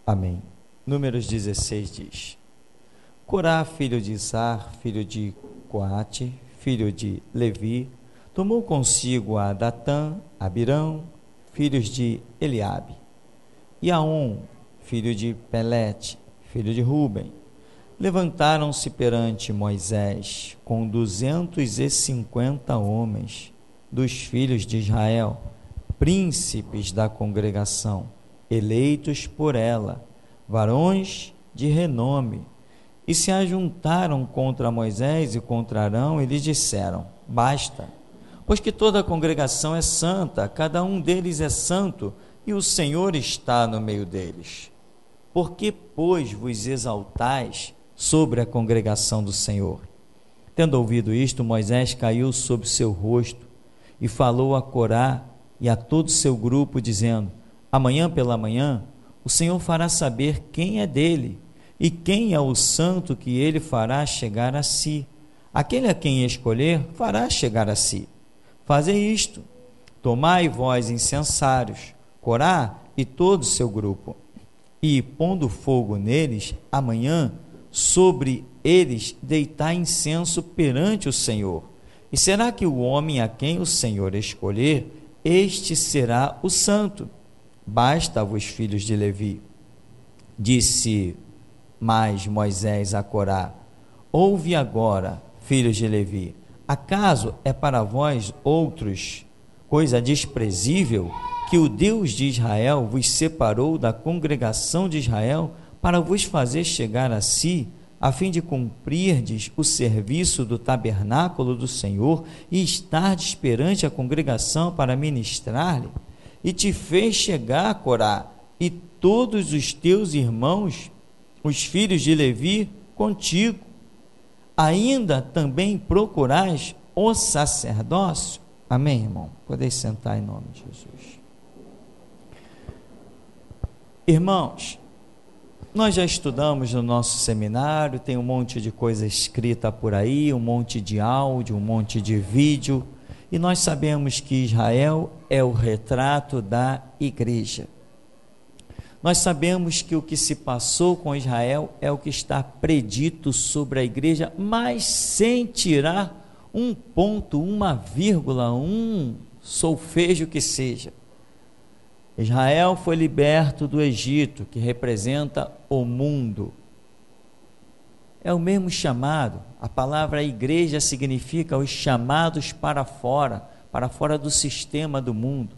Amém. Números 16 diz: Corá, filho de Izar, filho de Coate, filho de Levi, tomou consigo a Datã, Abirão, filhos de Eliabe, e Aon, filho de Pelete, filho de Ruben. Levantaram-se perante Moisés com 250 homens dos filhos de Israel, príncipes da congregação, eleitos por ela, varões de renome, e se ajuntaram contra Moisés e contra Arão, e lhes disseram: Basta, pois que toda a congregação é santa, cada um deles é santo, e o Senhor está no meio deles. Por que, pois, vos exaltais sobre a congregação do Senhor? Tendo ouvido isto, Moisés caiu sobre seu rosto e falou a Corá e a todo o seu grupo, dizendo: Amanhã pela manhã o Senhor fará saber quem é dele e quem é o santo que ele fará chegar a si. Aquele a quem escolher fará chegar a si. Fazei isto: tomai vós incensários, Corá e todo o seu grupo, e pondo fogo neles, amanhã sobre eles deitai incenso perante o Senhor. E será que o homem a quem o Senhor escolher, este será o santo. Basta-vos, filhos de Levi. Disse mais Moisés a Corá: Ouve agora, filhos de Levi, acaso é para vós outros coisa desprezível que o Deus de Israel vos separou da congregação de Israel para vos fazer chegar a si, a fim de cumprirdes o serviço do tabernáculo do Senhor e estardes perante a congregação para ministrar-lhe? E te fez chegar, Corá, e todos os teus irmãos, os filhos de Levi, contigo. Ainda também procurais o sacerdócio? Amém, irmão? Podeis sentar em nome de Jesus. Irmãos, nós já estudamos no nosso seminário, tem um monte de coisa escrita por aí, um monte de áudio, um monte de vídeo, e nós sabemos que Israel é o retrato da igreja. Nós sabemos que o que se passou com Israel é o que está predito sobre a igreja, mas sem tirar um ponto, uma vírgula, um solfejo que seja. Israel foi liberto do Egito, que representa o mundo. É o mesmo chamado. A palavra igreja significa os chamados para fora do sistema do mundo.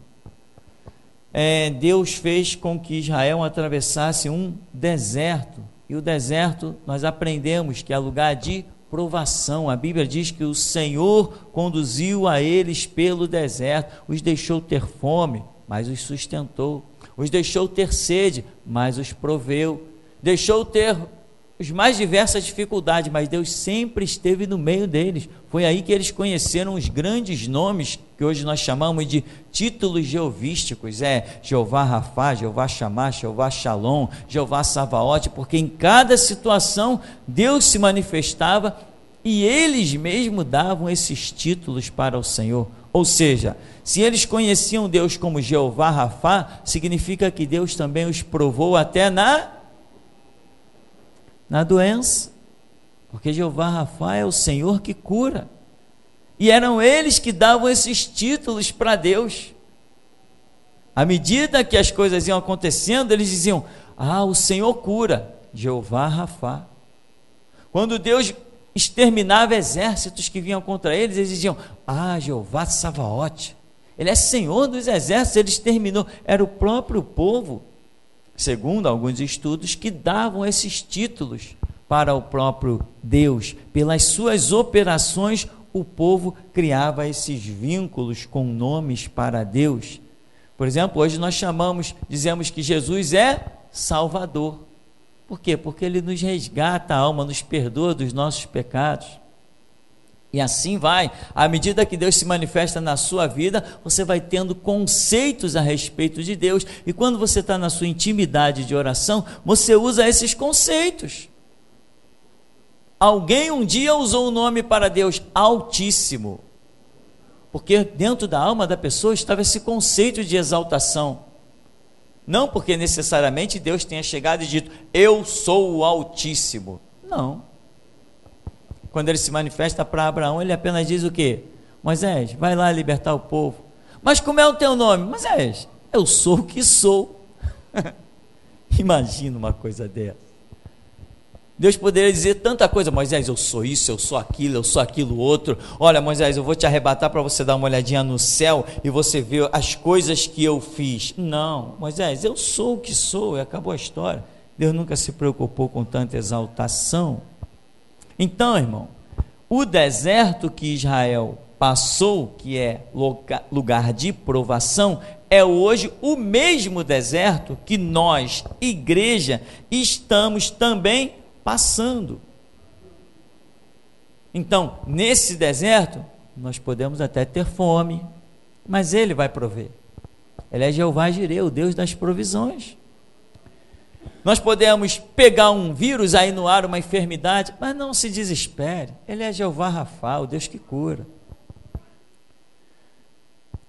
Deus fez com que Israel atravessasse um deserto, e o deserto nós aprendemos que é lugar de provação. A Bíblia diz que o Senhor conduziu a eles pelo deserto, os deixou ter fome, mas os sustentou, os deixou ter sede, mas os proveu, deixou ter as mais diversas dificuldades, mas Deus sempre esteve no meio deles. Foi aí que eles conheceram os grandes nomes que hoje nós chamamos de títulos jeovísticos, Jeová Rafá, Jeová Chamá, Jeová Shalom, Jeová Savaote, porque em cada situação Deus se manifestava e eles mesmos davam esses títulos para o Senhor. Ou seja, se eles conheciam Deus como Jeová Rafá, significa que Deus também os provou até na doença, porque Jeová Rafá é o Senhor que cura, e eram eles que davam esses títulos para Deus. À medida que as coisas iam acontecendo, eles diziam: o Senhor cura, Jeová Rafá. Quando Deus exterminava exércitos que vinham contra eles, eles diziam: Jeová Savaote, Ele é Senhor dos exércitos, Ele exterminou. Era o próprio povo, segundo alguns estudos, que davam esses títulos para o próprio Deus. Pelas suas operações, o povo criava esses vínculos com nomes para Deus. Por exemplo, hoje nós dizemos que Jesus é Salvador. Por quê? Porque Ele nos resgata a alma, nos perdoa dos nossos pecados. E assim vai, à medida que Deus se manifesta na sua vida, você vai tendo conceitos a respeito de Deus, e quando você está na sua intimidade de oração, você usa esses conceitos. Alguém um dia usou o nome para Deus, Altíssimo, porque dentro da alma da pessoa estava esse conceito de exaltação. Não porque necessariamente Deus tenha chegado e dito, eu sou o Altíssimo. Não. Quando ele se manifesta para Abraão, ele apenas diz o quê? Moisés, vai lá libertar o povo. Mas como é o teu nome? Moisés, eu sou o que sou. Imagina uma coisa dessa. Deus poderia dizer tanta coisa, Moisés, eu sou isso, eu sou aquilo outro. Olha, Moisés, eu vou te arrebatar para você dar uma olhadinha no céu e você ver as coisas que eu fiz. Não, Moisés, eu sou o que sou, e acabou a história. Deus nunca se preocupou com tanta exaltação. Então, irmão, o deserto que Israel passou, que é lugar de provação, é hoje o mesmo deserto que nós, igreja, estamos também passando. Então, nesse deserto, nós podemos até ter fome, mas Ele vai prover. Ele é Jeová Jireh, o Deus das provisões. Nós podemos pegar um vírus aí no ar, uma enfermidade, mas não se desespere. Ele é Jeová Rafa, o Deus que cura.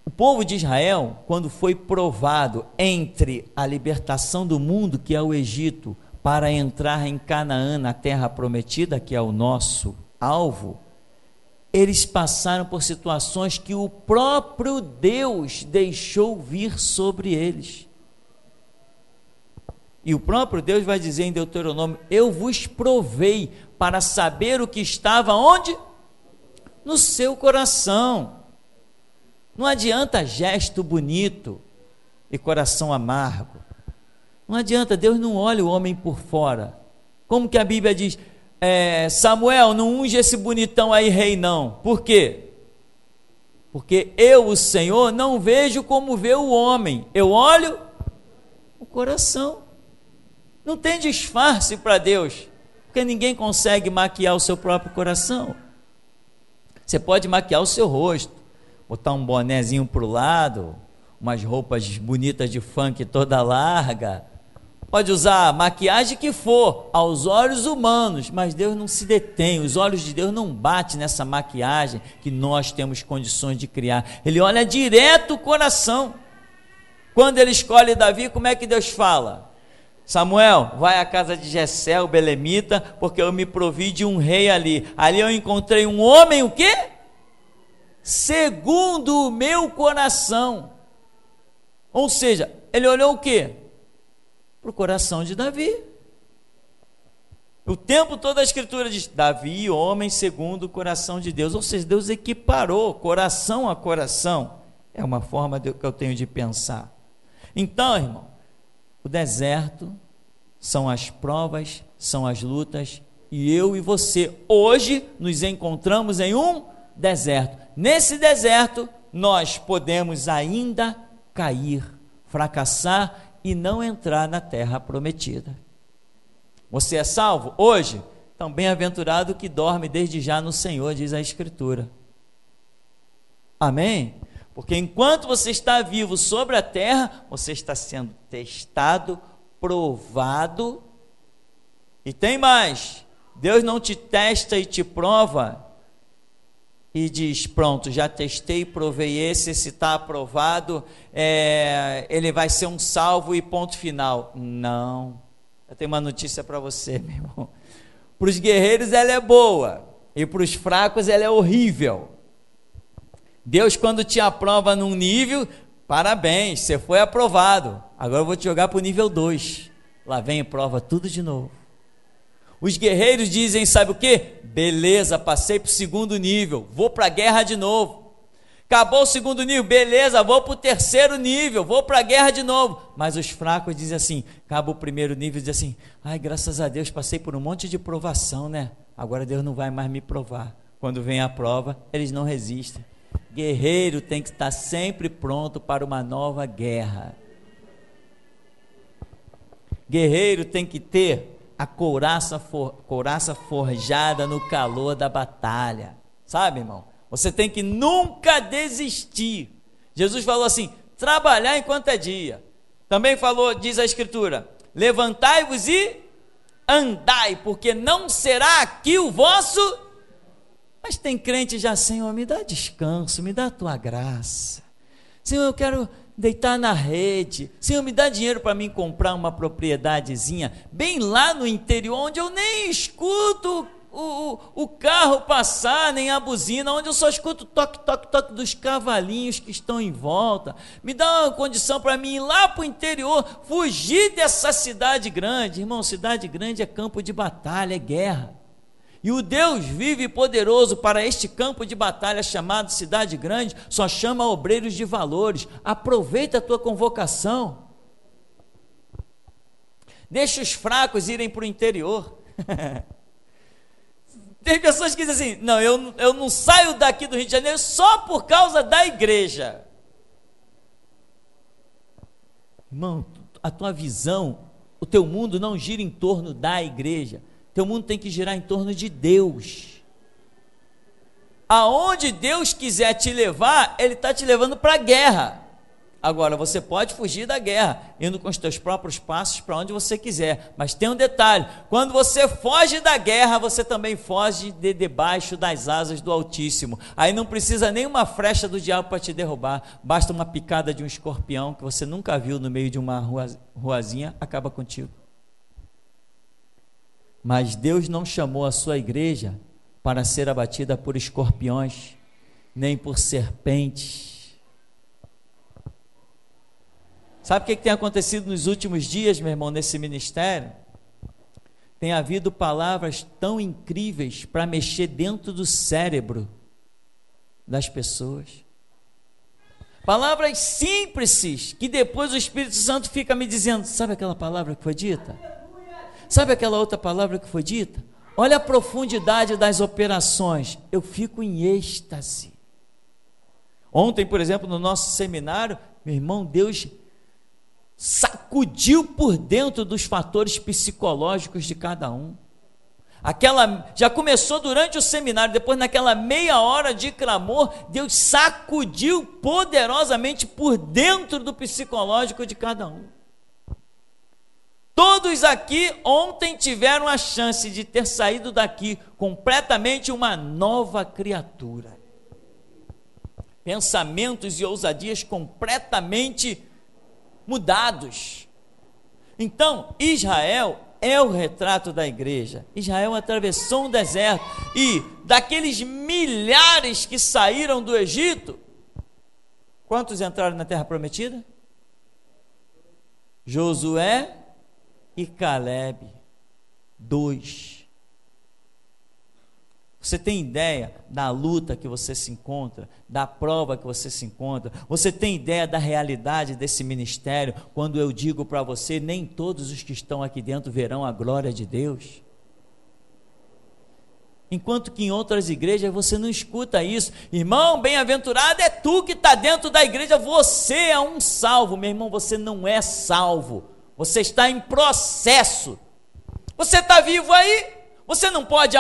O povo de Israel, quando foi provado entre a libertação do mundo, que é o Egito, para entrar em Canaã, na terra prometida, que é o nosso alvo, eles passaram por situações que o próprio Deus deixou vir sobre eles. E o próprio Deus vai dizer em Deuteronômio, eu vos provei para saber o que estava onde? No seu coração. Não adianta gesto bonito e coração amargo. Não adianta, Deus não olha o homem por fora. Como que a Bíblia diz, Samuel, não unge esse bonitão aí rei não. Por quê? Porque eu, o Senhor, não vejo como vê o homem. Eu olho o coração. Não tem disfarce para Deus, porque ninguém consegue maquiar o seu próprio coração. Você pode maquiar o seu rosto, botar um bonézinho para o lado, umas roupas bonitas de funk toda larga, pode usar a maquiagem que for, aos olhos humanos, mas Deus não se detém, os olhos de Deus não batem nessa maquiagem que nós temos condições de criar. Ele olha direto o coração. Quando ele escolhe Davi, como é que Deus fala? Samuel, vai à casa de Jessé, o belemita, porque eu me provi de um rei ali. Ali eu encontrei um homem, o quê? Segundo o meu coração. Ou seja, ele olhou o quê? Para o coração de Davi. O tempo todo a Escritura diz, Davi, homem segundo o coração de Deus. Ou seja, Deus equiparou coração a coração. É uma forma que eu tenho de pensar. Então, irmão, o deserto são as provas, são as lutas, e eu e você hoje nos encontramos em um deserto. Nesse deserto nós podemos ainda cair, fracassar e não entrar na terra prometida. Você é salvo hoje? Então bem-aventurado que dorme desde já no Senhor, diz a Escritura. Amém? Porque enquanto você está vivo sobre a terra, você está sendo testado, provado, e tem mais, Deus não te testa e te prova, e diz, pronto, já testei, provei esse está aprovado, ele vai ser um salvo e ponto final. Não, eu tenho uma notícia para você, meu irmão, para os guerreiros ela é boa, e para os fracos ela é horrível. Deus, quando te aprova num nível, parabéns, você foi aprovado. Agora eu vou te jogar para o nível 2. Lá vem e prova tudo de novo. Os guerreiros dizem, sabe o quê? Beleza, passei para o segundo nível, vou para a guerra de novo. Acabou o segundo nível, beleza, vou para o terceiro nível, vou para a guerra de novo. Mas os fracos dizem assim, acaba o primeiro nível e dizem assim, ai, graças a Deus, passei por um monte de provação, né? Agora Deus não vai mais me provar. Quando vem a prova, eles não resistem. Guerreiro tem que estar sempre pronto para uma nova guerra. Guerreiro tem que ter a couraça forjada no calor da batalha. Sabe, irmão? Você tem que nunca desistir. Jesus falou assim, trabalhar enquanto é dia. Também falou, diz a Escritura, levantai-vos e andai, porque não será aqui o vosso... Mas tem crente já, Senhor, me dá descanso, me dá a tua graça. Senhor, eu quero deitar na rede. Senhor, me dá dinheiro para mim comprar uma propriedadezinha bem lá no interior, onde eu nem escuto o carro passar, nem a buzina, onde eu só escuto o toque, toque, toque dos cavalinhos que estão em volta. Me dá uma condição para mim ir lá para o interior, fugir dessa cidade grande. Irmão, cidade grande é campo de batalha, é guerra. E o Deus vivo e poderoso para este campo de batalha chamado cidade grande, só chama obreiros de valores. Aproveita a tua convocação. Deixa os fracos irem para o interior. Tem pessoas que dizem assim, não, eu não saio daqui do Rio de Janeiro só por causa da igreja. Irmão, a tua visão, o teu mundo não gira em torno da igreja. Teu mundo tem que girar em torno de Deus. Aonde Deus quiser te levar, Ele está te levando para a guerra. Agora, você pode fugir da guerra, indo com os teus próprios passos para onde você quiser, mas tem um detalhe, quando você foge da guerra, você também foge debaixo das asas do Altíssimo. Aí não precisa nem uma flecha do diabo para te derrubar, basta uma picada de um escorpião, que você nunca viu no meio de uma ruazinha, acaba contigo. Mas Deus não chamou a sua igreja para ser abatida por escorpiões, nem por serpentes. Sabe o que tem acontecido nos últimos dias, meu irmão, nesse ministério? Tem havido palavras tão incríveis para mexer dentro do cérebro das pessoas. Palavras simples, que depois o Espírito Santo fica me dizendo, sabe aquela palavra que foi dita? Sabe aquela outra palavra que foi dita? Olha a profundidade das operações. Eu fico em êxtase. Ontem, por exemplo, no nosso seminário, meu irmão, Deus sacudiu por dentro dos fatores psicológicos de cada um. Já começou durante o seminário, depois naquela meia hora de clamor, Deus sacudiu poderosamente por dentro do psicológico de cada um. Todos aqui ontem tiveram a chance de ter saído daqui completamente uma nova criatura. Pensamentos e ousadias completamente mudados. Então, Israel é o retrato da igreja. Israel atravessou um deserto e daqueles milhares que saíram do Egito, quantos entraram na terra prometida? Josué e Calebe, 2. Você tem ideia da luta que você se encontra, da prova que você se encontra? Você tem ideia da realidade desse ministério, quando eu digo para você, nem todos os que estão aqui dentro verão a glória de Deus? Enquanto que em outras igrejas você não escuta isso. Irmão, bem-aventurado é tu que está dentro da igreja, você é um salvo. Meu irmão, você não é salvo, você está em processo. Você está vivo aí? Você não pode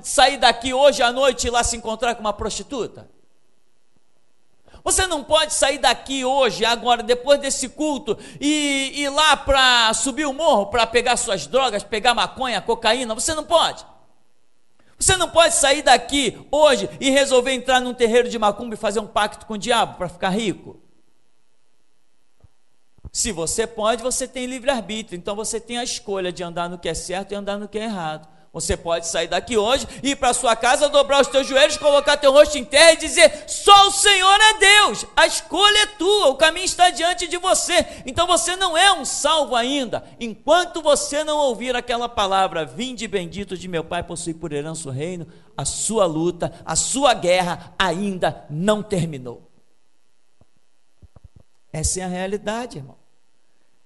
sair daqui hoje à noite e ir lá se encontrar com uma prostituta? Você não pode sair daqui hoje, agora, depois desse culto, e ir lá para subir o morro, para pegar suas drogas, pegar maconha, cocaína? Você não pode. Você não pode sair daqui hoje e resolver entrar num terreiro de macumba e fazer um pacto com o diabo para ficar rico. Se você pode, você tem livre-arbítrio, então você tem a escolha de andar no que é certo e andar no que é errado. Você pode sair daqui hoje, ir para sua casa, dobrar os teus joelhos, colocar teu rosto em terra e dizer, só o Senhor é Deus, a escolha é tua, o caminho está diante de você. Então você não é um salvo ainda, enquanto você não ouvir aquela palavra, vinde bendito de meu Pai, possui por herança o reino, a sua luta, a sua guerra ainda não terminou. Essa é a realidade, irmão.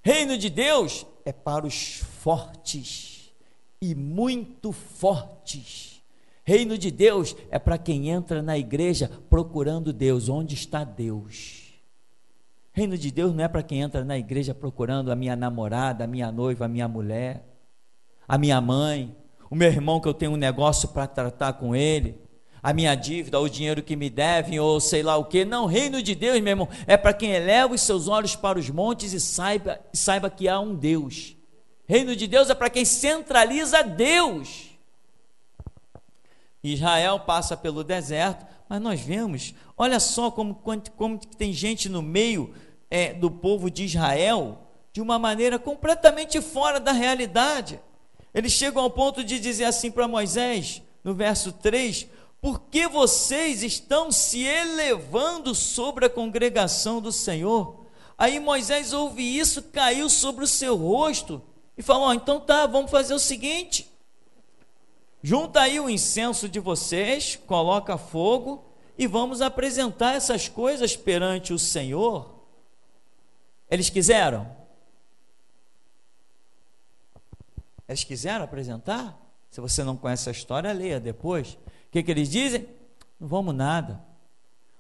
Reino de Deus é para os fortes e muito fortes. Reino de Deus é para quem entra na igreja procurando Deus. Onde está Deus? Reino de Deus não é para quem entra na igreja procurando a minha namorada, a minha noiva, a minha mulher, a minha mãe, o meu irmão que eu tenho um negócio para tratar com ele, a minha dívida, o dinheiro que me devem, ou sei lá o que. Não, reino de Deus, meu irmão, é para quem eleva os seus olhos para os montes e saiba que há um Deus. Reino de Deus é para quem centraliza Deus. Israel passa pelo deserto, mas nós vemos, olha só como tem gente no meio do povo de Israel de uma maneira completamente fora da realidade. Eles chegam ao ponto de dizer assim para Moisés, no verso 3: por que vocês estão se elevando sobre a congregação do Senhor? Aí Moisés ouve isso, caiu sobre o seu rosto e falou: então tá, vamos fazer o seguinte, junta aí o incenso de vocês, coloca fogo e vamos apresentar essas coisas perante o Senhor. Eles quiseram? Eles quiseram apresentar? Se você não conhece a história, leia depois. O que eles dizem? Não vamos nada.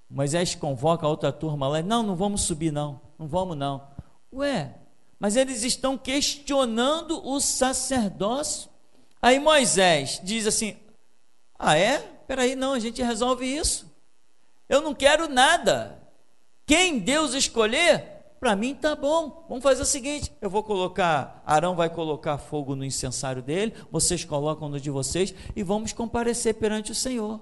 Moisés convoca a outra turma lá, não vamos subir não vamos não. Ué, mas eles estão questionando o sacerdócio. Aí Moisés diz assim: peraí, não, a gente resolve isso. Eu não quero nada. Quem Deus escolher, para mim tá bom. Vamos fazer o seguinte, Arão vai colocar fogo no incensário dele, vocês colocam no de vocês e vamos comparecer perante o Senhor.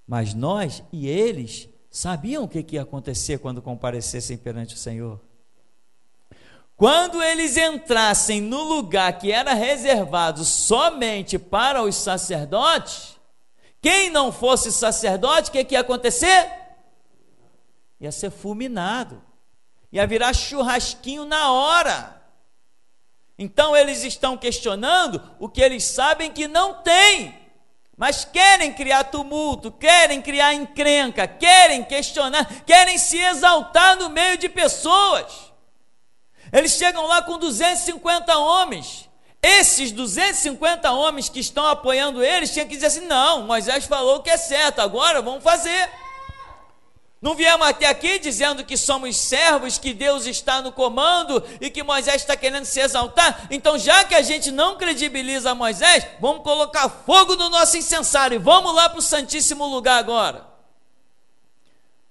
Mas nós e eles sabiam o que ia acontecer quando comparecessem perante o Senhor. Quando eles entrassem no lugar que era reservado somente para os sacerdotes, quem não fosse sacerdote, o que ia acontecer? Ia ser fulminado, ia virar churrasquinho na hora. Então eles estão questionando o que eles sabem que não tem, mas querem criar tumulto, querem criar encrenca, querem questionar, querem se exaltar no meio de pessoas. Eles chegam lá com 250 homens. Esses 250 homens que estão apoiando eles tinham que dizer assim: não, Moisés falou que é certo, agora vamos fazer. Não viemos até aqui dizendo que somos servos, que Deus está no comando e que Moisés está querendo se exaltar. Então, já que a gente não credibiliza Moisés, vamos colocar fogo no nosso incensário e vamos lá para o Santíssimo Lugar agora.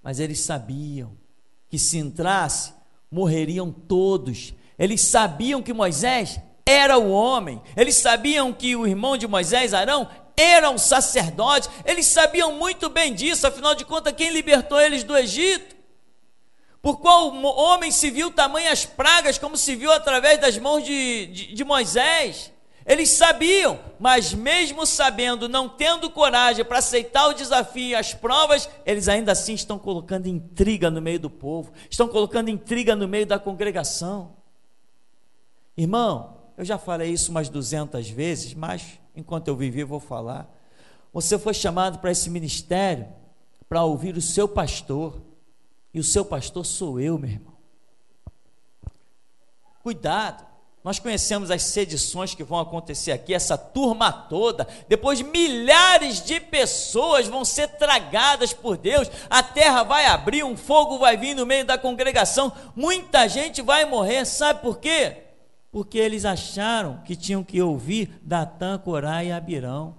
Mas eles sabiam que se entrasse, morreriam todos. Eles sabiam que Moisés era o homem. Eles sabiam que o irmão de Moisés, Arão, era um sacerdote. Eles sabiam muito bem disso. Afinal de contas, quem libertou eles do Egito? Por qual homem se viu tamanhas pragas como se viu através das mãos de Moisés? Eles sabiam, mas mesmo sabendo, não tendo coragem para aceitar o desafio e as provas, eles ainda assim estão colocando intriga no meio do povo, estão colocando intriga no meio da congregação. Irmão, eu já falei isso umas 200 vezes, mas enquanto eu vivi, vou falar. Você foi chamado para esse ministério para ouvir o seu pastor, e o seu pastor sou eu, meu irmão. Cuidado, nós conhecemos as sedições que vão acontecer aqui, essa turma toda, depois milhares de pessoas vão ser tragadas por Deus, a terra vai abrir, um fogo vai vir no meio da congregação, muita gente vai morrer, sabe por quê? Porque eles acharam que tinham que ouvir Datã, Corá e Abirão.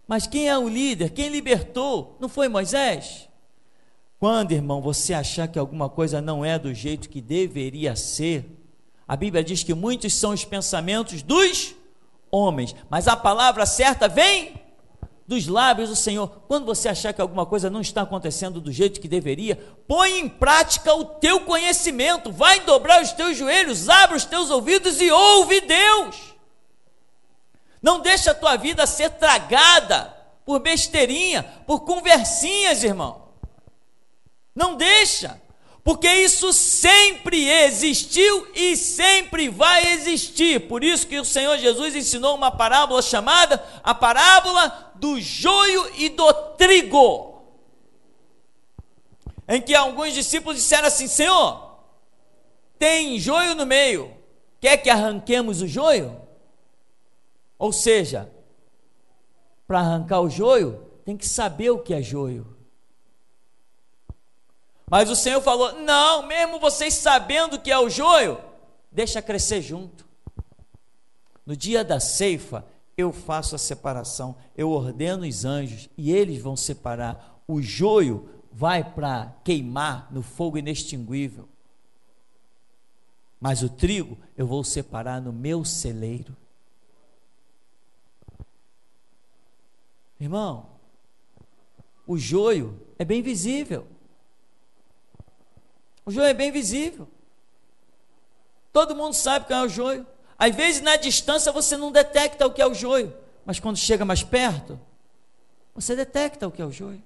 Mas quem é o líder? Quem libertou? Não foi Moisés? Quando, irmão, você achar que alguma coisa não é do jeito que deveria ser, a Bíblia diz que muitos são os pensamentos dos homens, mas a palavra certa vem dos lábios do Senhor. Quando você achar que alguma coisa não está acontecendo do jeito que deveria, põe em prática o teu conhecimento, vai dobrar os teus joelhos, abre os teus ouvidos e ouve Deus. Não deixa a tua vida ser tragada por besteirinha, por conversinhas, irmão. Não deixa, porque isso sempre existiu e sempre vai existir. Por isso que o Senhor Jesus ensinou uma parábola chamada a parábola do joio e do trigo, em que alguns discípulos disseram assim: Senhor, tem joio no meio, quer que arranquemos o joio? Ou seja, para arrancar o joio, tem que saber o que é joio. Mas o Senhor falou: não, mesmo vocês sabendo o que é o joio, deixa crescer junto. No dia da ceifa, eu faço a separação, eu ordeno os anjos e eles vão separar. O joio vai para queimar no fogo inextinguível, mas o trigo eu vou separar no meu celeiro. Irmão, o joio é bem visível. O joio é bem visível. Todo mundo sabe o que é o joio. Às vezes, na distância, você não detecta o que é o joio, mas quando chega mais perto, você detecta o que é o joio.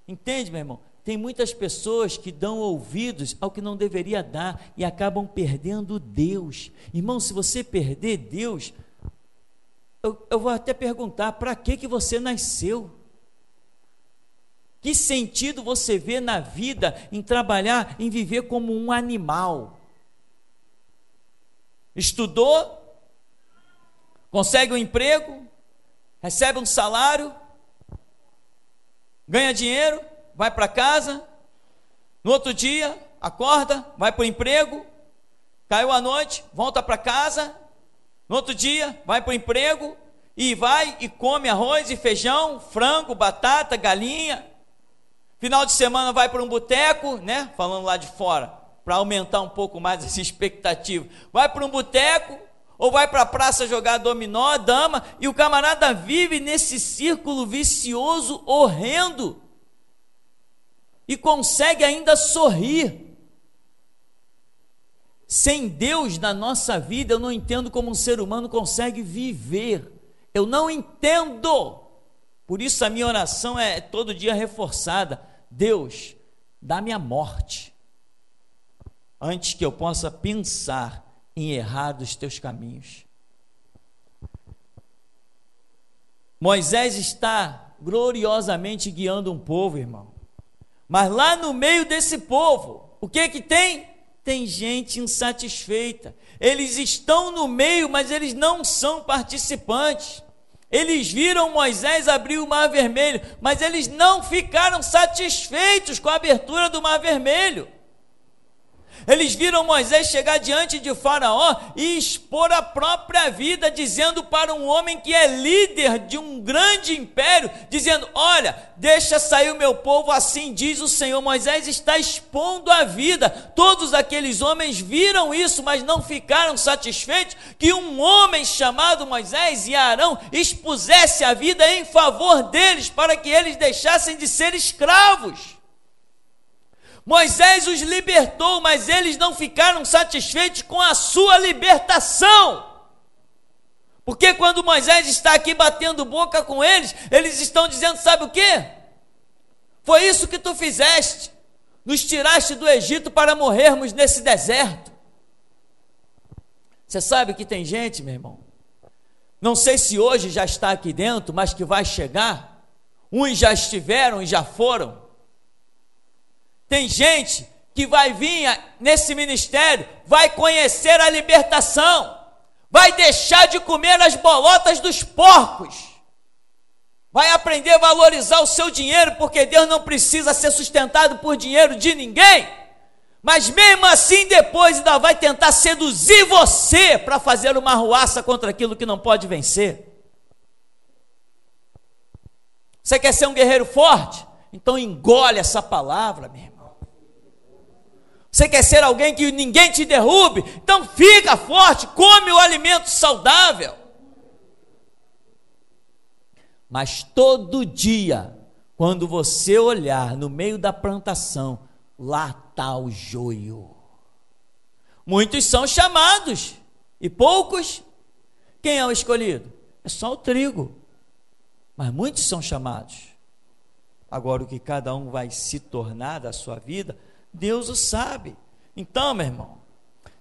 Entende, meu irmão? Tem muitas pessoas que dão ouvidos ao que não deveria dar e acabam perdendo Deus. Irmão, se você perder Deus, eu vou até perguntar, para que você nasceu? Que sentido você vê na vida em trabalhar, em viver como um animal? Estudou, consegue um emprego, recebe um salário, ganha dinheiro, vai para casa, no outro dia, acorda, vai para o emprego, caiu a noite, volta para casa, no outro dia, vai para o emprego, e vai e come arroz e feijão, frango, batata, galinha. Final de semana vai para um boteco, né? Falando lá de fora, para aumentar um pouco mais essa expectativa. Vai para um boteco, ou vai para a praça jogar dominó, dama, e o camarada vive nesse círculo vicioso, horrendo, e consegue ainda sorrir. Sem Deus na nossa vida, eu não entendo como um ser humano consegue viver. Eu não entendo. Por isso a minha oração é todo dia reforçada. Deus, dá-me a morte, antes que eu possa pensar em errar dos teus caminhos. Moisés está gloriosamente guiando um povo, irmão. Mas lá no meio desse povo, o que que tem? Tem gente insatisfeita. Eles estão no meio, mas eles não são participantes. Eles viram Moisés abrir o Mar Vermelho, mas eles não ficaram satisfeitos com a abertura do Mar Vermelho. Eles viram Moisés chegar diante de Faraó e expor a própria vida, dizendo para um homem que é líder de um grande império, dizendo: olha, deixa sair o meu povo, assim diz o Senhor. Moisés está expondo a vida. Todos aqueles homens viram isso, mas não ficaram satisfeitos que um homem chamado Moisés e Arão expusesse a vida em favor deles, para que eles deixassem de ser escravos. Moisés os libertou, mas eles não ficaram satisfeitos com a sua libertação. Porque quando Moisés está aqui batendo boca com eles, eles estão dizendo: sabe o quê? Foi isso que tu fizeste, nos tiraste do Egito para morrermos nesse deserto. Você sabe que tem gente, meu irmão, não sei se hoje já está aqui dentro, mas que vai chegar. Uns já estiveram e já foram. Tem gente que vai vir nesse ministério, vai conhecer a libertação, vai deixar de comer as bolotas dos porcos, vai aprender a valorizar o seu dinheiro, porque Deus não precisa ser sustentado por dinheiro de ninguém, mas mesmo assim depois ainda vai tentar seduzir você para fazer uma arruaça contra aquilo que não pode vencer. Você quer ser um guerreiro forte? Então engole essa palavra, meu irmão. Você quer ser alguém que ninguém te derrube? Então fica forte, come o alimento saudável. Mas todo dia, quando você olhar no meio da plantação, lá está o joio. Muitos são chamados, e poucos, quem é o escolhido? É só o trigo. Mas muitos são chamados. Agora o que cada um vai se tornar da sua vida, Deus o sabe. Então, meu irmão,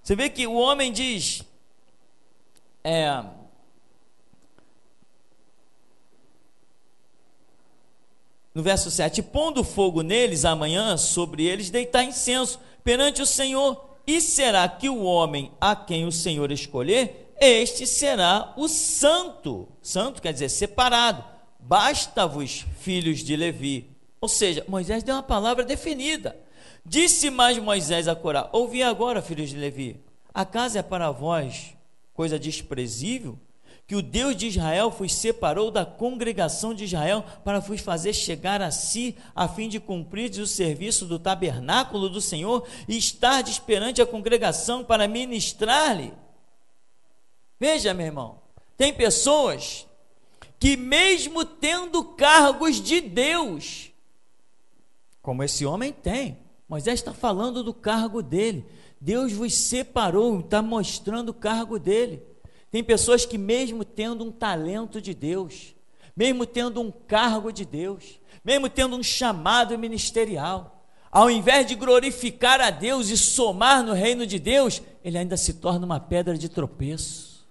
você vê que o homem diz, no verso 7, pondo fogo neles amanhã, sobre eles deitar incenso perante o Senhor, e será que o homem a quem o Senhor escolher, este será o santo. Santo quer dizer separado. Basta-vos, filhos de Levi. Ou seja, Moisés deu uma palavra definida. Disse mais Moisés a Corá: ouvi agora, filhos de Levi, acaso é para vós coisa desprezível que o Deus de Israel vos separou da congregação de Israel para vos fazer chegar a si, a fim de cumprir o serviço do tabernáculo do Senhor e estardes perante a congregação para ministrar-lhe? Veja, meu irmão, tem pessoas que mesmo tendo cargos de Deus, como esse homem tem. Moisés está falando do cargo dele. Deus vos separou, está mostrando o cargo dele. Tem pessoas que mesmo tendo um talento de Deus, mesmo tendo um cargo de Deus, mesmo tendo um chamado ministerial, ao invés de glorificar a Deus e somar no reino de Deus, ele ainda se torna uma pedra de tropeço.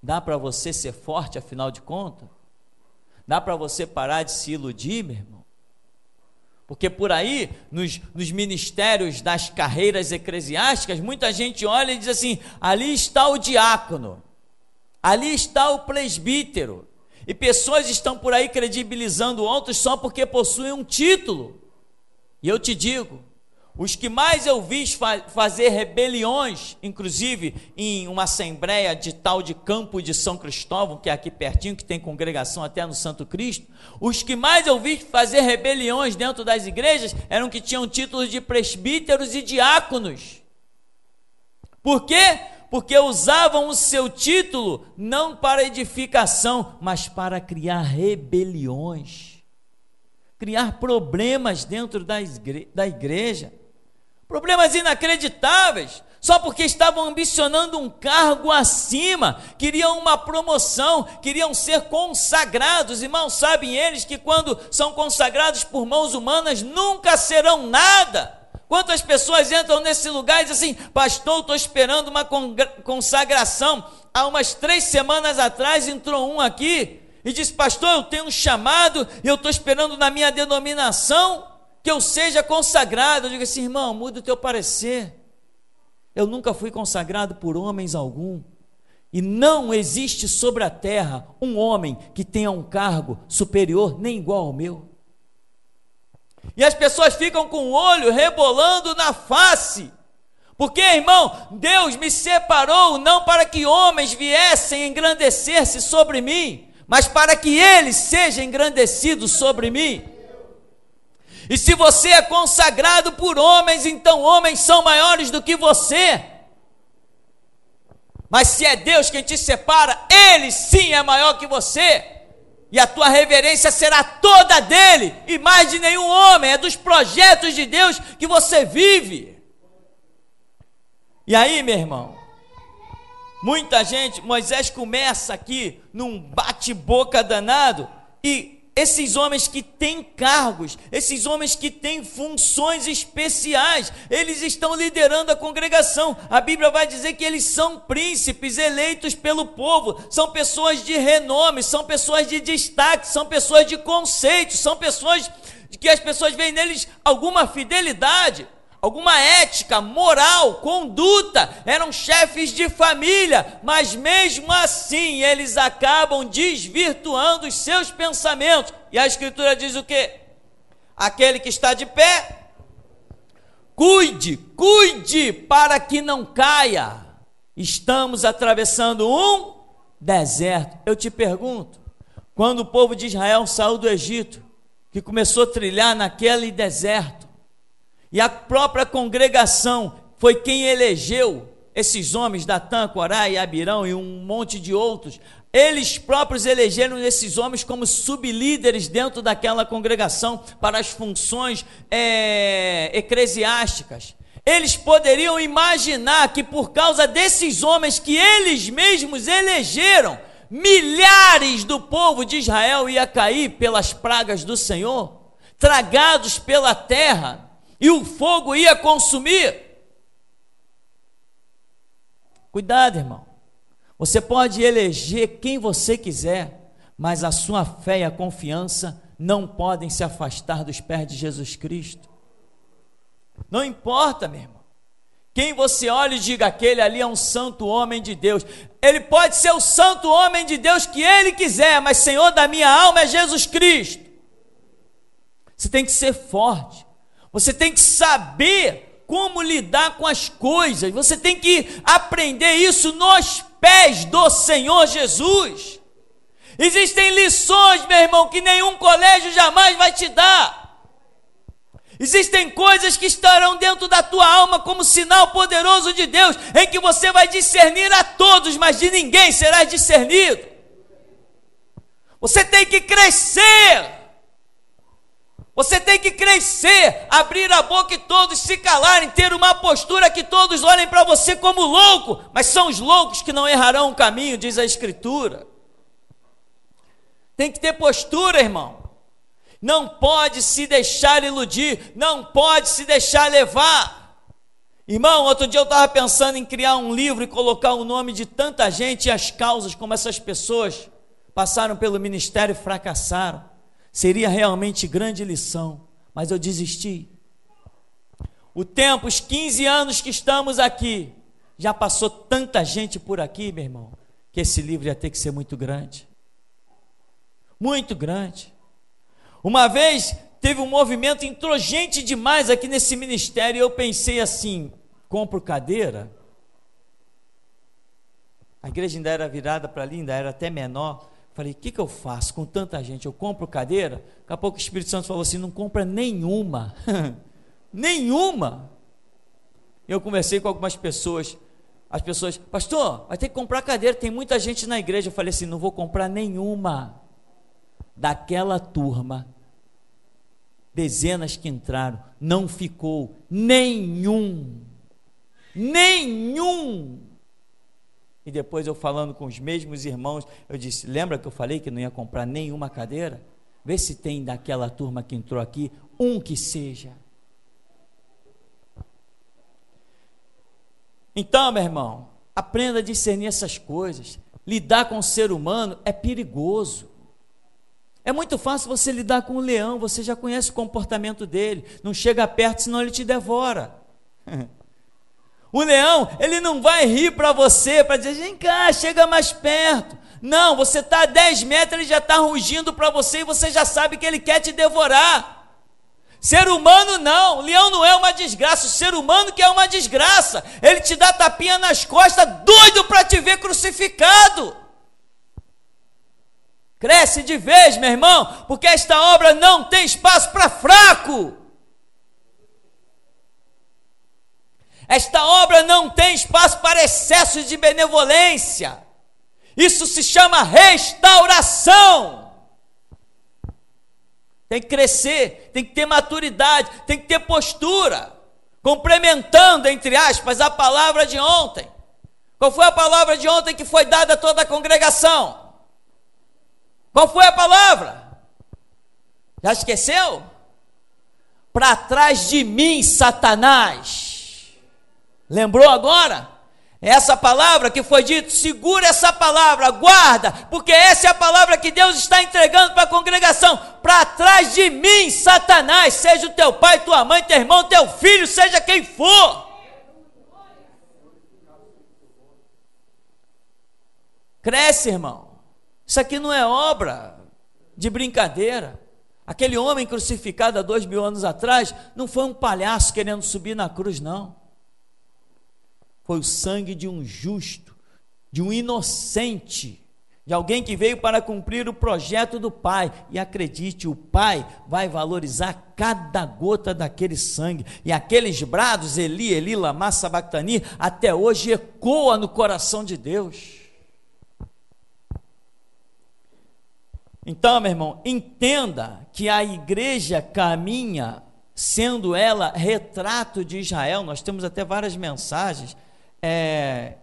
Dá para você ser forte, afinal de contas? Dá para você parar de se iludir, meu irmão? Porque por aí, nos ministérios das carreiras eclesiásticas, muita gente olha e diz assim: ali está o diácono, ali está o presbítero, e pessoas estão por aí credibilizando outros só porque possuem um título. E eu te digo, os que mais eu vi fazer rebeliões, inclusive em uma assembleia de tal de Campo de São Cristóvão, que é aqui pertinho, que tem congregação até no Santo Cristo, os que mais eu vi fazer rebeliões dentro das igrejas eram que tinham títulos de presbíteros e diáconos. Por quê? Porque usavam o seu título não para edificação, mas para criar rebeliões, criar problemas dentro da igreja. Problemas inacreditáveis, só porque estavam ambicionando um cargo acima, queriam uma promoção, queriam ser consagrados, e mal sabem eles que quando são consagrados por mãos humanas, nunca serão nada. Quantas pessoas entram nesse lugar e dizem assim: pastor, estou esperando uma consagração. Há umas 3 semanas atrás entrou um aqui e disse: pastor, eu tenho um chamado e eu estou esperando na minha denominação que eu seja consagrado. Eu digo assim: irmão, muda o teu parecer. Eu nunca fui consagrado por homens algum, e não existe sobre a terra um homem que tenha um cargo superior nem igual ao meu. E as pessoas ficam com o olho rebolando na face, porque, irmão, Deus me separou não para que homens viessem engrandecer-se sobre mim, mas para que Ele seja engrandecido sobre mim. E se você é consagrado por homens, então homens são maiores do que você. Mas se é Deus quem te separa, Ele sim é maior que você. E a tua reverência será toda dele, e mais de nenhum homem. É dos projetos de Deus que você vive. E aí, meu irmão, muita gente, Moisés começa aqui num bate-boca danado, e esses homens que têm cargos, esses homens que têm funções especiais, eles estão liderando a congregação. A Bíblia vai dizer que eles são príncipes eleitos pelo povo, são pessoas de renome, são pessoas de destaque, são pessoas de conceito, são pessoas que as pessoas veem neles alguma fidelidade, alguma ética, moral, conduta. Eram chefes de família, mas mesmo assim eles acabam desvirtuando os seus pensamentos. E a Escritura diz o quê? Aquele que está de pé, cuide para que não caia. Estamos atravessando um deserto. Eu te pergunto, quando o povo de Israel saiu do Egito, que começou a trilhar naquele deserto, e a própria congregação foi quem elegeu esses homens, Datã, Corá e Abirão e um monte de outros. Eles próprios elegeram esses homens como sublíderes dentro daquela congregação para as funções eclesiásticas. Eles poderiam imaginar que por causa desses homens que eles mesmos elegeram, milhares do povo de Israel ia cair pelas pragas do Senhor, tragados pela terra, e o fogo ia consumir. Cuidado, irmão. Você pode eleger quem você quiser, mas a sua fé e a confiança não podem se afastar dos pés de Jesus Cristo. Não importa, meu irmão, quem você olha e diga: aquele ali é um santo homem de Deus. Ele pode ser o santo homem de Deus que ele quiser, mas Senhor da minha alma é Jesus Cristo. Você tem que ser forte. Você tem que saber como lidar com as coisas. Você tem que aprender isso nos pés do Senhor Jesus. Existem lições, meu irmão, que nenhum colégio jamais vai te dar. Existem coisas que estarão dentro da tua alma como sinal poderoso de Deus, em que você vai discernir a todos, mas de ninguém serás discernido. Você tem que crescer. Você tem que crescer, abrir a boca e todos se calarem, ter uma postura que todos olhem para você como louco, mas são os loucos que não errarão o caminho, diz a Escritura. Tem que ter postura, irmão. Não pode se deixar iludir, não pode se deixar levar. Irmão, outro dia eu estava pensando em criar um livro e colocar o nome de tanta gente e as causas como essas pessoas passaram pelo ministério e fracassaram. Seria realmente grande lição, mas eu desisti. O tempo, os 15 anos que estamos aqui, já passou tanta gente por aqui, meu irmão, que esse livro ia ter que ser muito grande. Muito grande. Uma vez teve um movimento, entrou gente demais aqui nesse ministério, e eu pensei assim, compro cadeira? A igreja ainda era virada para ali, ainda era até menor. Falei, o que eu faço com tanta gente? Eu compro cadeira? Daqui a pouco o Espírito Santo falou assim, não compra nenhuma. Nenhuma. Eu conversei com algumas pessoas, as pessoas, pastor, vai ter que comprar cadeira, tem muita gente na igreja. Eu falei assim, não vou comprar nenhuma. Daquela turma, dezenas que entraram, não ficou nenhum. E depois eu falando com os mesmos irmãos, eu disse, lembra que eu falei que não ia comprar nenhuma cadeira? Vê se tem daquela turma que entrou aqui, um que seja. Então, meu irmão, aprenda a discernir essas coisas. Lidar com o ser humano é perigoso. É muito fácil você lidar com o leão, você já conhece o comportamento dele, não chega perto, senão ele te devora. O leão, ele não vai rir para você, para dizer, vem cá, chega mais perto. Não, você está a 10 metros, ele já está rugindo para você e você já sabe que ele quer te devorar. Ser humano não, o leão não é uma desgraça, o ser humano que é uma desgraça. Ele te dá tapinha nas costas, doido para te ver crucificado. Cresce de vez, meu irmão, porque esta obra não tem espaço para fraco. Esta obra não tem espaço para excessos de benevolência. Isso se chama restauração. Tem que crescer, tem que ter maturidade, tem que ter postura, complementando, entre aspas, a palavra de ontem. Qual foi a palavra de ontem que foi dada a toda a congregação? Qual foi a palavra? Já esqueceu? Para trás de mim, Satanás. Lembrou agora? Essa palavra que foi dito, segura essa palavra, guarda, porque essa é a palavra que Deus está entregando para a congregação. Para trás de mim, Satanás, seja o teu pai, tua mãe, teu irmão, teu filho, seja quem for. Cresce, irmão. Isso aqui não é obra de brincadeira. Aquele homem crucificado há 2000 anos atrás não foi um palhaço querendo subir na cruz, não. Foi o sangue de um justo, de um inocente, de alguém que veio para cumprir o projeto do Pai. E acredite, o Pai vai valorizar cada gota daquele sangue. E aqueles brados, Eli, Eli, lama sabactani, até hoje ecoa no coração de Deus. Então, meu irmão, entenda que a igreja caminha, sendo ela retrato de Israel. Nós temos até várias mensagens.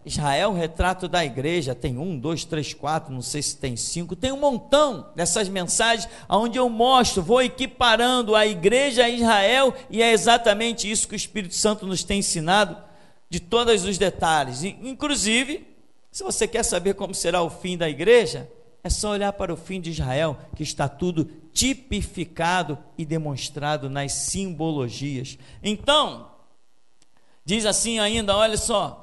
Israel, retrato da igreja, tem 1, 2, 3, 4, não sei se tem 5, tem um montão dessas mensagens, onde eu mostro, vou equiparando a igreja a Israel, e é exatamente isso que o Espírito Santo nos tem ensinado, de todos os detalhes. Inclusive, se você quer saber como será o fim da igreja, é só olhar para o fim de Israel, que está tudo tipificado e demonstrado nas simbologias. Então, diz assim ainda, olha só,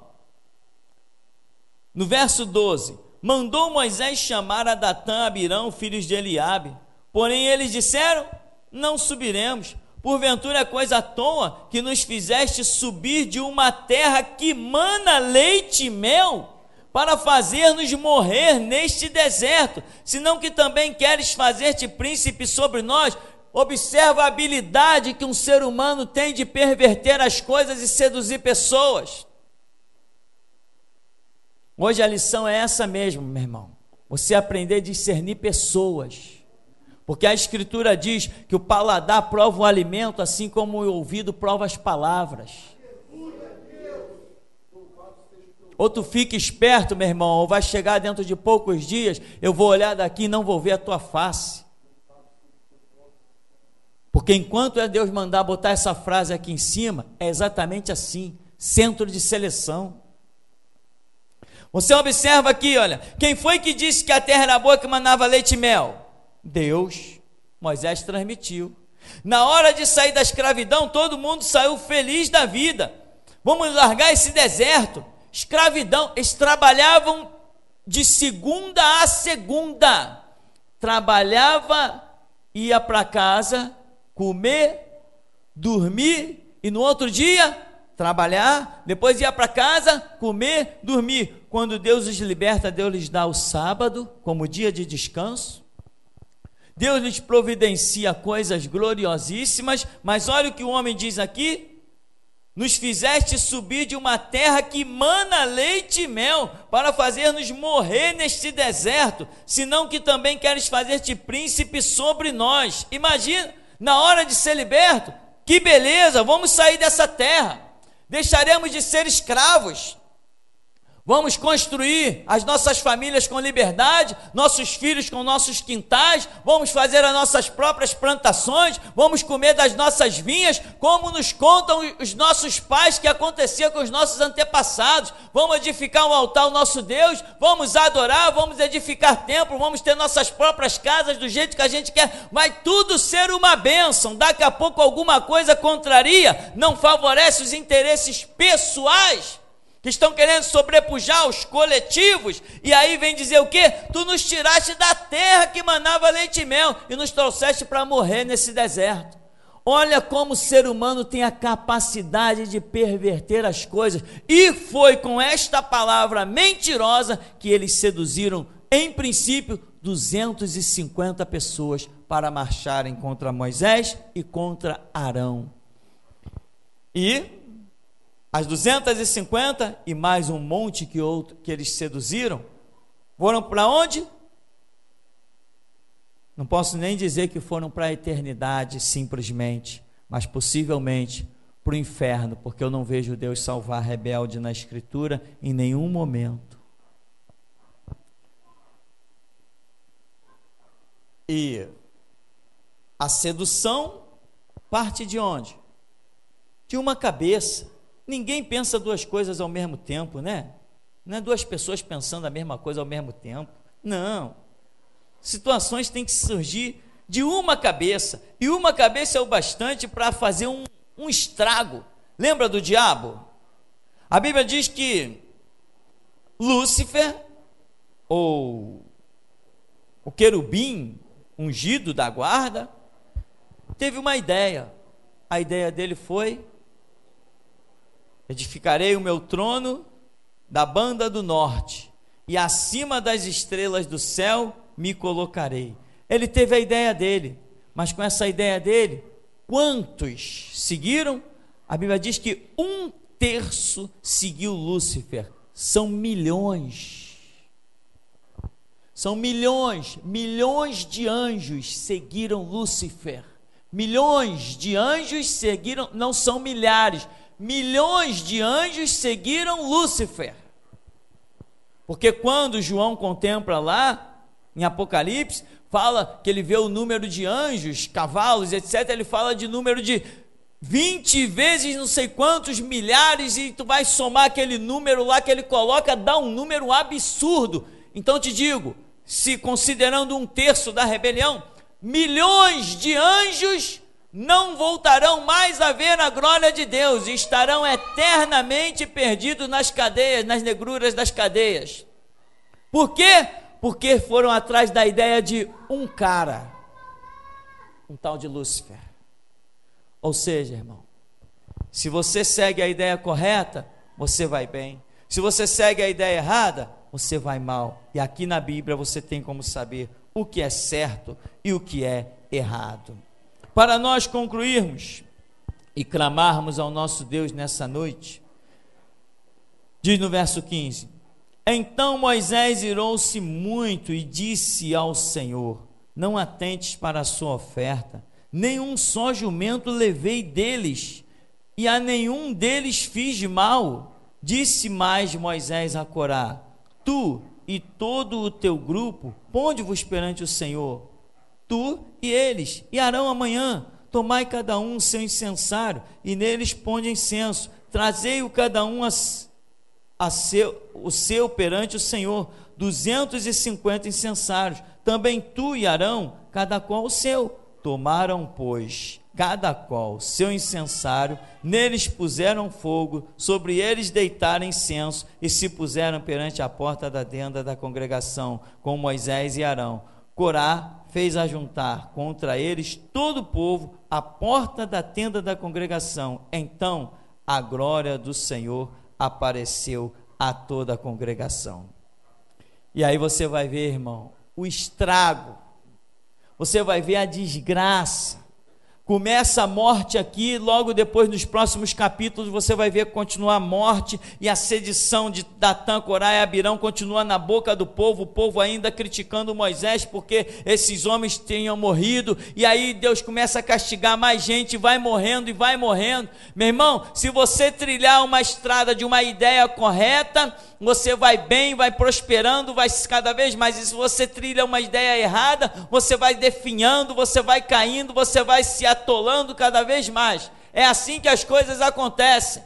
no verso 12, mandou Moisés chamar a Datã e Abirão, filhos de Eliabe, porém eles disseram, não subiremos, porventura é coisa à toa que nos fizeste subir de uma terra que mana leite e mel, para fazer-nos morrer neste deserto, senão que também queres fazer-te príncipe sobre nós. Observa a habilidade que um ser humano tem de perverter as coisas e seduzir pessoas. Hoje a lição é essa mesmo, meu irmão. você aprender a discernir pessoas. Porque a Escritura diz que o paladar prova o alimento, assim como o ouvido prova as palavras. Ou tu fica esperto, meu irmão, ou vai chegar dentro de poucos dias, eu vou olhar daqui e não vou ver a tua face. Porque enquanto é Deus mandar botar essa frase aqui em cima, é exatamente assim, centro de seleção. Você observa aqui, olha, quem foi que disse que a terra era boa, que manava leite e mel? Deus. Moisés transmitiu. Na hora de sair da escravidão, todo mundo saiu feliz da vida. Vamos largar esse deserto. Escravidão, eles trabalhavam de segunda a segunda. Trabalhava, ia para casa, comer, dormir e no outro dia trabalhar, depois ia para casa, comer, dormir. Quando Deus os liberta, Deus lhes dá o sábado como dia de descanso. Deus lhes providencia coisas gloriosíssimas, mas olha o que o homem diz aqui: nos fizeste subir de uma terra que mana leite e mel, para fazer-nos morrer neste deserto, senão que também queres fazer-te príncipe sobre nós. Imagina, na hora de ser liberto, que beleza, vamos sair dessa terra, deixaremos de ser escravos, vamos construir as nossas famílias com liberdade, nossos filhos com nossos quintais, vamos fazer as nossas próprias plantações, vamos comer das nossas vinhas, como nos contam os nossos pais que acontecia com os nossos antepassados. Vamos edificar um altar ao nosso Deus, vamos adorar, vamos edificar templo, vamos ter nossas próprias casas do jeito que a gente quer, vai tudo ser uma bênção. Daqui a pouco alguma coisa contraria, não favorece os interesses pessoais, que estão querendo sobrepujar os coletivos, e aí vem dizer o quê? Tu nos tiraste da terra que manava leite e mel, e nos trouxeste para morrer nesse deserto. Olha como o ser humano tem a capacidade de perverter as coisas, e foi com esta palavra mentirosa que eles seduziram, em princípio, 250 pessoas para marcharem contra Moisés e contra Arão. E as 250 e mais um monte que eles seduziram, foram para onde? Não posso nem dizer que foram para a eternidade simplesmente, mas possivelmente para o inferno, porque eu não vejo Deus salvar rebelde na Escritura em nenhum momento. E a sedução parte de onde? De uma cabeça. Ninguém pensa duas coisas ao mesmo tempo, né? Não é duas pessoas pensando a mesma coisa ao mesmo tempo. Não. Situações têm que surgir de uma cabeça. E uma cabeça é o bastante para fazer um estrago. Lembra do diabo? A Bíblia diz que Lúcifer, ou o querubim ungido da guarda, teve uma ideia. A ideia dele foi: edificarei o meu trono da banda do norte, e acima das estrelas do céu me colocarei. Ele teve a ideia dele, mas com essa ideia dele, quantos seguiram? A Bíblia diz que 1/3 seguiu Lúcifer. São milhões. São milhões de anjos seguiram Lúcifer. Milhões de anjos seguiram, não são milhares. Milhões de anjos seguiram Lúcifer. Porque quando João contempla lá em Apocalipse, fala que ele vê o número de anjos, cavalos, etc. Ele fala de número de 20 vezes não sei quantos milhares, e tu vai somar aquele número lá que ele coloca, dá um número absurdo. Então te digo, se considerando 1/3 da rebelião, milhões de anjos não voltarão mais a ver a glória de Deus e estarão eternamente perdidos nas cadeias, nas negruras das cadeias. Por quê? Porque foram atrás da ideia de um cara, um tal de Lúcifer. Ou seja, irmão, se você segue a ideia correta, você vai bem. Se você segue a ideia errada, você vai mal. E aqui na Bíblia você tem como saber o que é certo e o que é errado. Para nós concluirmos e clamarmos ao nosso Deus nessa noite, diz no verso 15: Então Moisés irou-se muito e disse ao Senhor: não atentes para a sua oferta, nenhum só jumento levei deles, e a nenhum deles fiz de mal. Disse mais Moisés a Corá: tu e todo o teu grupo, ponde-vos perante o Senhor, tu e eles, e Arão amanhã. Tomai cada um o seu incensário, e neles ponde incenso. Trazei-o cada um o seu perante o Senhor, 250 incensários. Também tu e Arão, cada qual o seu. Tomaram, pois, cada qual seu incensário, neles puseram fogo, sobre eles deitaram incenso, e se puseram perante a porta da tenda da congregação, com Moisés e Arão. Corá fez ajuntar contra eles todo o povo à porta da tenda da congregação. Então a glória do Senhor apareceu a toda a congregação. E aí você vai ver, irmão, o estrago, você vai ver a desgraça. Começa a morte aqui, logo depois nos próximos capítulos você vai ver continuar a morte e a sedição de Datã, Corá e Abirão continua na boca do povo, o povo ainda criticando Moisés porque esses homens tenham morrido, e aí Deus começa a castigar mais gente, vai morrendo e vai morrendo. Meu irmão, se você trilhar uma estrada de uma ideia correta, você vai bem, vai prosperando, vai cada vez mais. E se você trilha uma ideia errada, você vai definhando, você vai caindo, você vai se atolando cada vez mais. É assim que as coisas acontecem.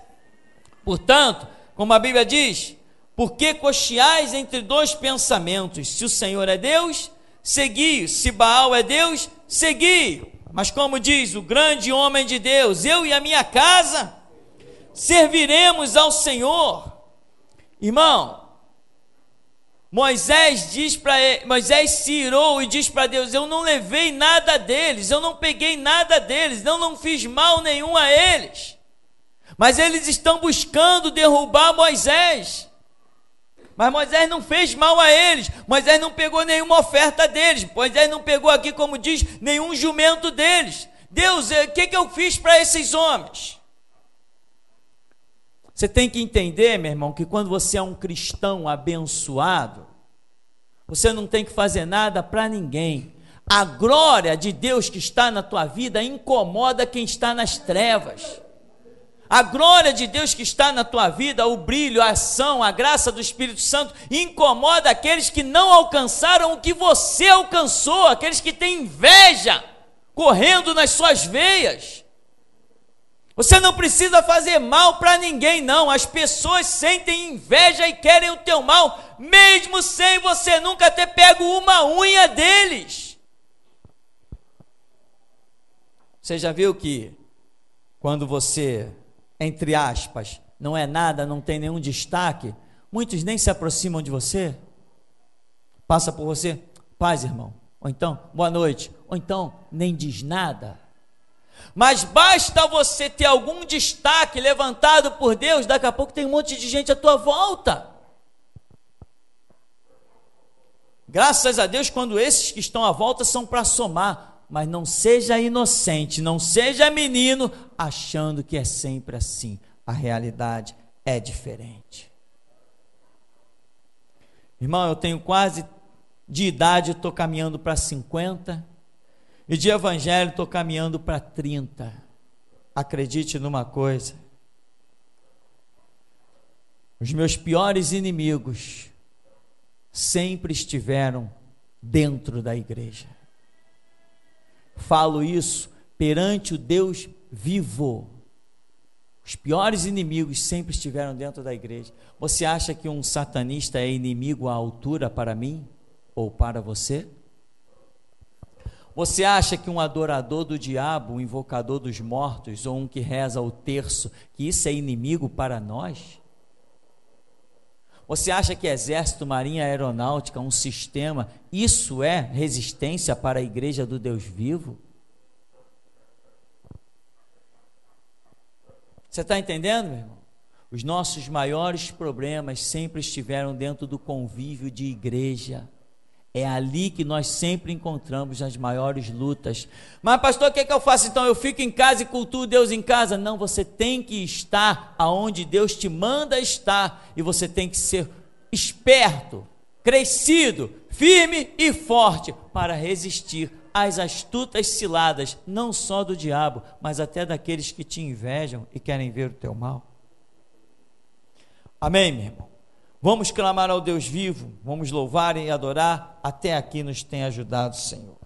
Portanto, como a Bíblia diz, por que cocheais entre dois pensamentos? Se o Senhor é Deus, segui-o. Se Baal é Deus, segui-o. Mas como diz o grande homem de Deus, eu e a minha casa serviremos ao Senhor. Irmão, Moisés se irou e diz para Deus: eu não levei nada deles, eu não peguei nada deles, eu não fiz mal nenhum a eles, mas eles estão buscando derrubar Moisés. Mas Moisés não fez mal a eles, Moisés não pegou nenhuma oferta deles, Moisés não pegou aqui, como diz, nenhum jumento deles. Deus, o que eu fiz para esses homens? Você tem que entender, meu irmão, que quando você é um cristão abençoado, você não tem que fazer nada para ninguém. A glória de Deus que está na tua vida incomoda quem está nas trevas. A glória de Deus que está na tua vida, o brilho, a ação, a graça do Espírito Santo, incomoda aqueles que não alcançaram o que você alcançou, aqueles que têm inveja correndo nas suas veias. Você não precisa fazer mal para ninguém, não. As pessoas sentem inveja e querem o teu mal, mesmo sem você nunca ter pego uma unha deles. Você já viu que quando você, entre aspas, não é nada, não tem nenhum destaque, muitos nem se aproximam de você? Passa por você: paz, irmão, ou então, boa noite, ou então, nem diz nada. Mas basta você ter algum destaque levantado por Deus, daqui a pouco tem um monte de gente à tua volta. Graças a Deus, quando esses que estão à volta são para somar, mas não seja inocente, não seja menino, achando que é sempre assim. A realidade é diferente. Irmão, eu tenho quase de idade, estou caminhando para 50, e de evangelho estou caminhando para 30. Acredite numa coisa: os meus piores inimigos sempre estiveram dentro da igreja. Falo isso perante o Deus vivo. Os piores inimigos sempre estiveram dentro da igreja. Você acha que um satanista é inimigo à altura para mim ou para você? Você acha que um adorador do diabo, um invocador dos mortos, ou um que reza o terço, que isso é inimigo para nós? Você acha que exército, marinha, aeronáutica, um sistema, isso é resistência para a igreja do Deus vivo? Você está entendendo, meu irmão? Os nossos maiores problemas sempre estiveram dentro do convívio de igreja. É ali que nós sempre encontramos as maiores lutas. Mas pastor, o que eu faço então? Eu fico em casa e cultuo Deus em casa? Não, você tem que estar aonde Deus te manda estar, e você tem que ser esperto, crescido, firme e forte para resistir às astutas ciladas, não só do diabo, mas até daqueles que te invejam e querem ver o teu mal. Amém, meu irmão? Vamos clamar ao Deus vivo, vamos louvar e adorar. Até aqui nos tem ajudado o Senhor.